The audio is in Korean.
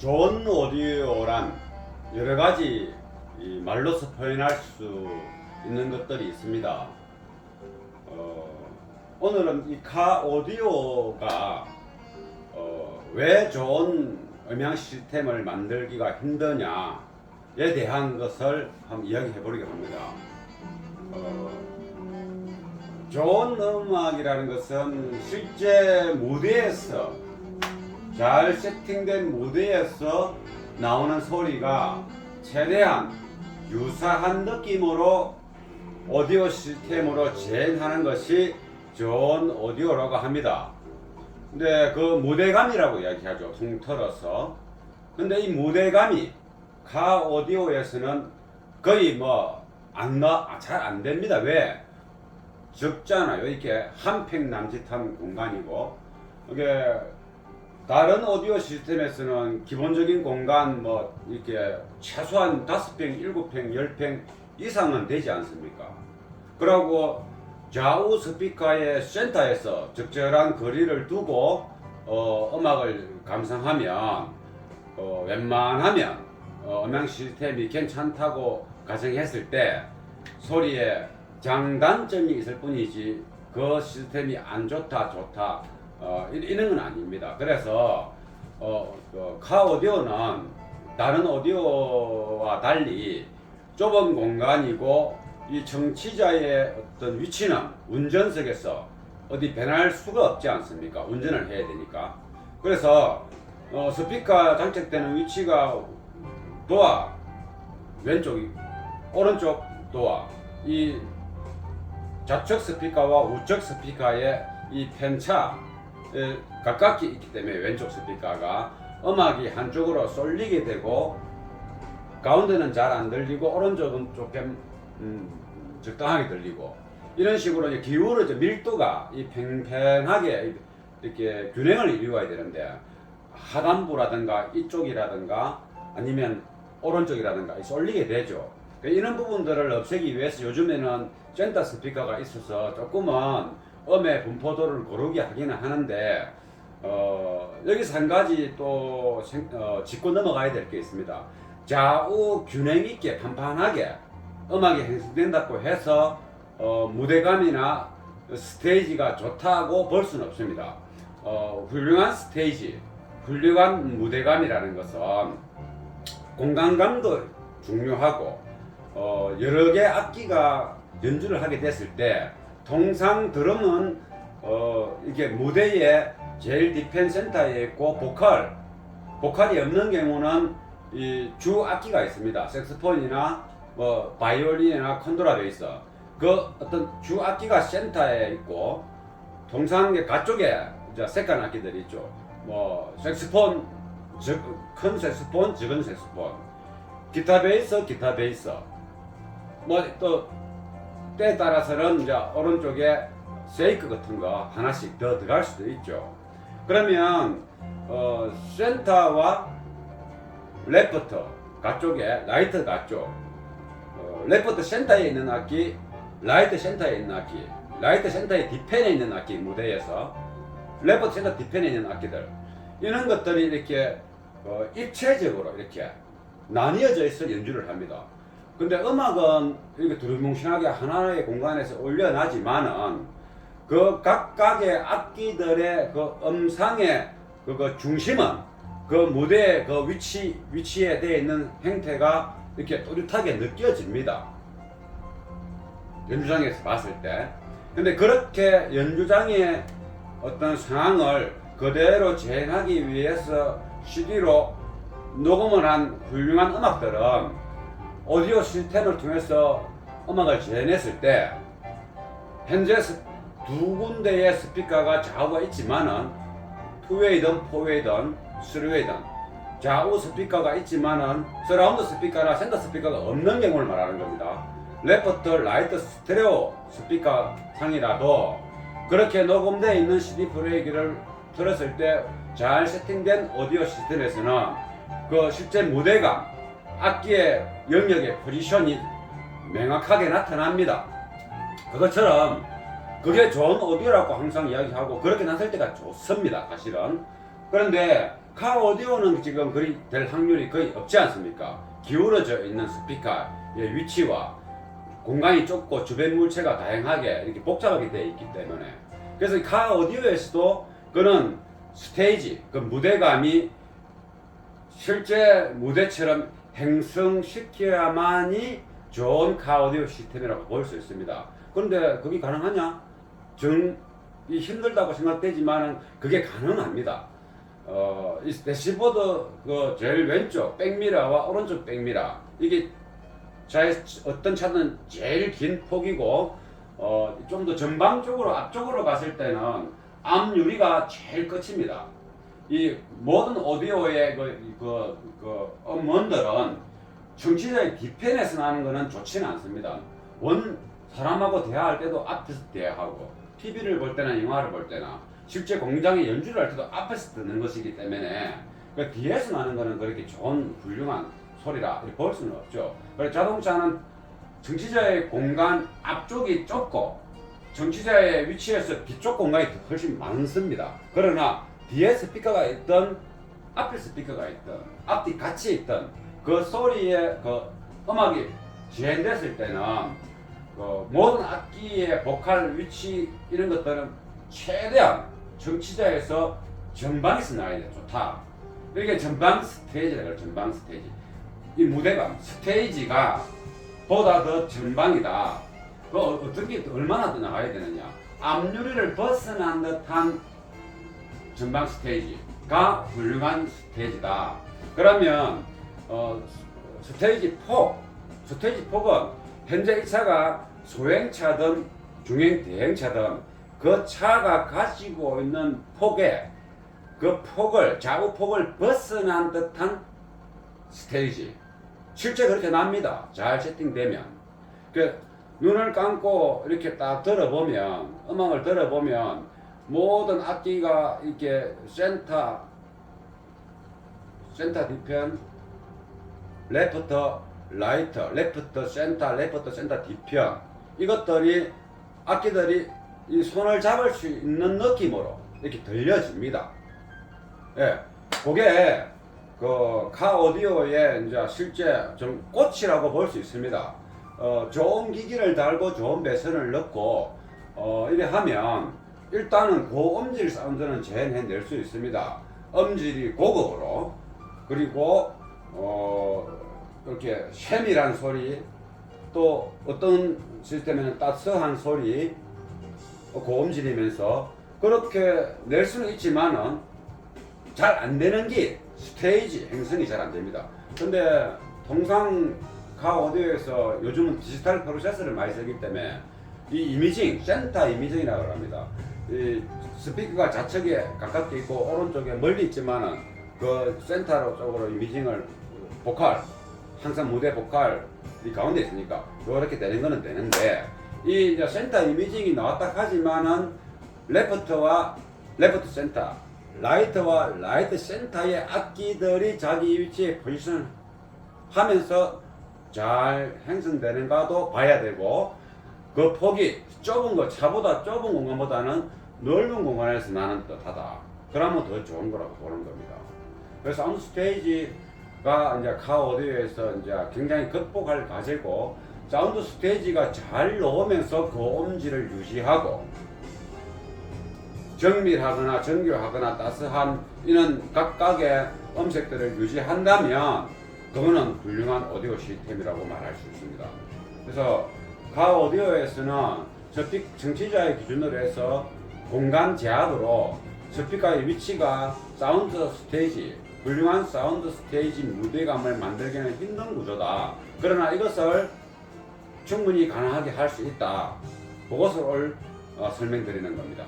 좋은 오디오란 여러 가지 말로서 표현할 수 있는 것들이 있습니다. 오늘은 이 카 오디오가 왜 좋은 음향 시스템을 만들기가 힘드냐에 대한 것을 한번 이야기해 보려고 합니다. 좋은 음악이라는 것은 실제 무대에서 잘 세팅된 무대에서 나오는 소리가 최대한 유사한 느낌으로 오디오 시스템으로 재현하는 것이 좋은 오디오라고 합니다. 근데 그 무대감이라고 이야기하죠, 통틀어서. 근데 이 무대감이 카 오디오에서는 거의 잘 안 됩니다. 왜? 적잖아요. 이렇게 한 평 남짓한 공간이고, 이게 다른 오디오 시스템에서는 기본적인 공간 이렇게 최소한 5평, 7평, 10평 이상은 되지 않습니까? 그리고 좌우 스피커의 센터에서 적절한 거리를 두고 음악을 감상하면 웬만하면 음향 시스템이 괜찮다고 가정했을 때 소리에 장단점이 있을 뿐이지 그 시스템이 안 좋다 이런 건 아닙니다. 그래서 카 오디오는 다른 오디오와 달리 좁은 공간이고 이 청취자의 어떤 위치는 운전석에서 어디 변할 수가 없지 않습니까? 운전을 해야 되니까. 그래서 스피커 장착되는 위치가 도어 왼쪽, 오른쪽 도어, 이 좌측 스피커와 우측 스피커의 이 편차 가깝게 있기 때문에 왼쪽 스피커가 음악이 한쪽으로 쏠리게 되고 가운데는 잘 안 들리고 오른쪽은 조금 적당하게 들리고 이런 식으로 이제 기울어져 밀도가 이 팽팽하게 이렇게 균형을 이루어야 되는데 하단부라든가 이쪽이라든가 아니면 오른쪽이라든가 쏠리게 되죠. 이런 부분들을 없애기 위해서 요즘에는 센터 스피커가 있어서 조금은 음의 분포도를 고르게 하기는 하는데 여기서 한 가지 또 짚고 넘어가야 될 게 있습니다. 좌우 균형 있게 판판하게 음악이 형성된다고 해서 무대감이나 스테이지가 좋다고 볼 수는 없습니다. 훌륭한 스테이지, 훌륭한 무대감이라는 것은 공간감도 중요하고 여러 개 악기가 연주를 하게 됐을 때 통상 드럼은 이게 무대에 제일 디펜 센터에 있고 보컬이 없는 경우는 이 주 악기가 있습니다. 색소폰이나 바이올린이나 컨트라베이스 그 어떤 주 악기가 센터에 있고 통상 가쪽에 이제 색깔 악기들이 있죠. 색소폰, 큰 색소폰, 작은 색소폰, 기타 베이스, 또 때에 따라서는 이제 오른쪽에 세이크 같은 거 하나씩 더 들어갈 수도 있죠. 그러면 센터와 레프트 가쪽에 라이트 가쪽, 레프트 센터에 있는 악기, 라이트 센터에 있는 악기, 라이트 센터의 뒤편에 있는 악기, 무대에서 레프트 센터 뒤편에 있는 악기들, 이런 것들이 이렇게 입체적으로 이렇게 나뉘어져 있어 연주를 합니다. 근데 음악은 이렇게 두루뭉실하게 하나의 공간에서 올려나지만은 그 각각의 악기들의 그 음상의 그 중심은 그 무대의 그 위치에 되어 있는 형태가 이렇게 또렷하게 느껴집니다. 연주장에서 봤을 때. 근데 그렇게 연주장의 어떤 상황을 그대로 재현하기 위해서 CD로 녹음을 한 훌륭한 음악들은 오디오 시스템을 통해서 음악을 재현했을 때 현재 두 군데의 스피커가 좌우가 있지만은 투웨이든 포웨이든 쓰리웨이든 좌우 스피커가 있지만은 서라운드 스피커나 센터 스피커가 없는 경우를 말하는 겁니다. 레프트, 라이트 스테레오 스피커 상이라도 그렇게 녹음되어 있는 CD 플레이기를 들었을 때 잘 세팅된 오디오 시스템에서는 그 실제 무대감, 악기의 영역의 포지션이 명확하게 나타납니다. 그것처럼 그게 좋은 오디오라고 항상 이야기하고 그렇게 났을 때가 좋습니다. 사실은 그런데 카 오디오는 지금 그리 될 확률이 거의 없지 않습니까? 기울어져 있는 스피커의 위치와 공간이 좁고 주변 물체가 다양하게 이렇게 복잡하게 되어 있기 때문에, 그래서 카 오디오에서도 그런 스테이지, 그 무대감이 실제 무대처럼 형성시켜야만이 좋은 카 오디오 시스템이라고 볼 수 있습니다. 그런데 그게 가능하냐? 이 힘들다고 생각되지만은 그게 가능합니다. 이 대시보드 그 제일 왼쪽 백미러와 오른쪽 백미러, 이게 어떤 차는 제일 긴 폭이고 좀 더 전방쪽으로 앞쪽으로 갔을 때는 앞유리가 제일 끝입니다. 이 모든 오디오의 음원들은 청취자의 뒤편에서 나는 것은 좋지는 않습니다. 사람하고 대화할 때도 앞에서 대화하고, TV를 볼 때나 영화를 볼 때나 실제 공장에 연주를 할 때도 앞에서 듣는 것이기 때문에 그 뒤에서 나는 것은 그렇게 좋은 훌륭한 소리라 이렇게 볼 수는 없죠. 그래서 자동차는 청취자의 공간 앞쪽이 좁고 청취자의 위치에서 뒤쪽 공간이 훨씬 많습니다. 그러나 뒤에 스피커가 있던 앞에 스피커가 있던 앞뒤 같이 있던 그 소리의 그 음악이 재현됐을 때는 그 모든 악기의 보컬 위치 이런 것들은 최대한 청취자에서 전방에서 나와야 돼. 좋다. 이게 전방 스테이지라고 해요. 전방 스테이지. 이 무대감 스테이지가 보다 더 전방이다. 그 어떻게 얼마나 더 나가야 되느냐? 앞유리를 벗어난 듯한 전방 스테이지가 훌륭한 스테이지다. 그러면 스테이지 폭은 현재 이 차가 소형차든 중형 대형차든 그 차가 가지고 있는 좌우 폭을 벗어난 듯한 스테이지. 실제 그렇게 납니다. 잘 세팅되면. 눈을 감고 이렇게 딱 들어보면, 음악을 들어보면 모든 악기가 이렇게 센터 뒤편, 레프트, 라이트, 레프트, 센터 뒤편, 이것들이 악기들이 이 손을 잡을 수 있는 느낌으로 이렇게 들려집니다. 예, 그게 그 카 오디오의 이제 실제 좀 꽃이라고 볼 수 있습니다. 좋은 기기를 달고 좋은 배선을 넣고 이래 하면 일단은 고음질 사운드는 재현해낼 수 있습니다. 음질이 고급으로, 그리고 이렇게 세밀한 소리, 또 어떤 시스템에는 따스한 소리, 고음질이면서 그렇게 낼 수는 있지만은 잘 안 되는 게 스테이지 형성이 잘 안 됩니다. 근데 통상 카 오디오에서 요즘은 디지털 프로세서를 많이 쓰기 때문에 이 이미징, 센터 이미징이라고 합니다. 이 스피커가 좌측에 가깝게 있고 오른쪽에 멀리 있지만은 그 센터 쪽으로 이미징을 보컬, 항상 무대 보컬이 가운데 있으니까 이렇게 되는 거는 되는데, 이 이제 센터 이미징이 나왔다 하지만은 레프트 센터, 라이트와 라이트 센터의 악기들이 자기 위치에 포지션 하면서 잘 형성되는가도 봐야 되고, 그 폭이 좁은 거, 차보다 좁은 공간보다는 넓은 공간에서 나는 듯하다. 그러면 더 좋은 거라고 보는 겁니다. 그래서 사운드 스테이지가 이제 카 오디오에서 이제 굉장히 극복할 과제고, 사운드 스테이지가 잘 나오면서 고음질을 유지하고 정밀하거나 정교하거나 따스한 이런 각각의 음색들을 유지한다면 그거는 훌륭한 오디오 시스템이라고 말할 수 있습니다. 그래서 카 오디오에서는 청취자의 기준으로 해서 공간 제약으로 스피커의 위치가 사운드 스테이지, 훌륭한 사운드 스테이지 무대감을 만들기는 힘든 구조다. 그러나 이것을 충분히 가능하게 할 수 있다. 그것을 설명드리는 겁니다.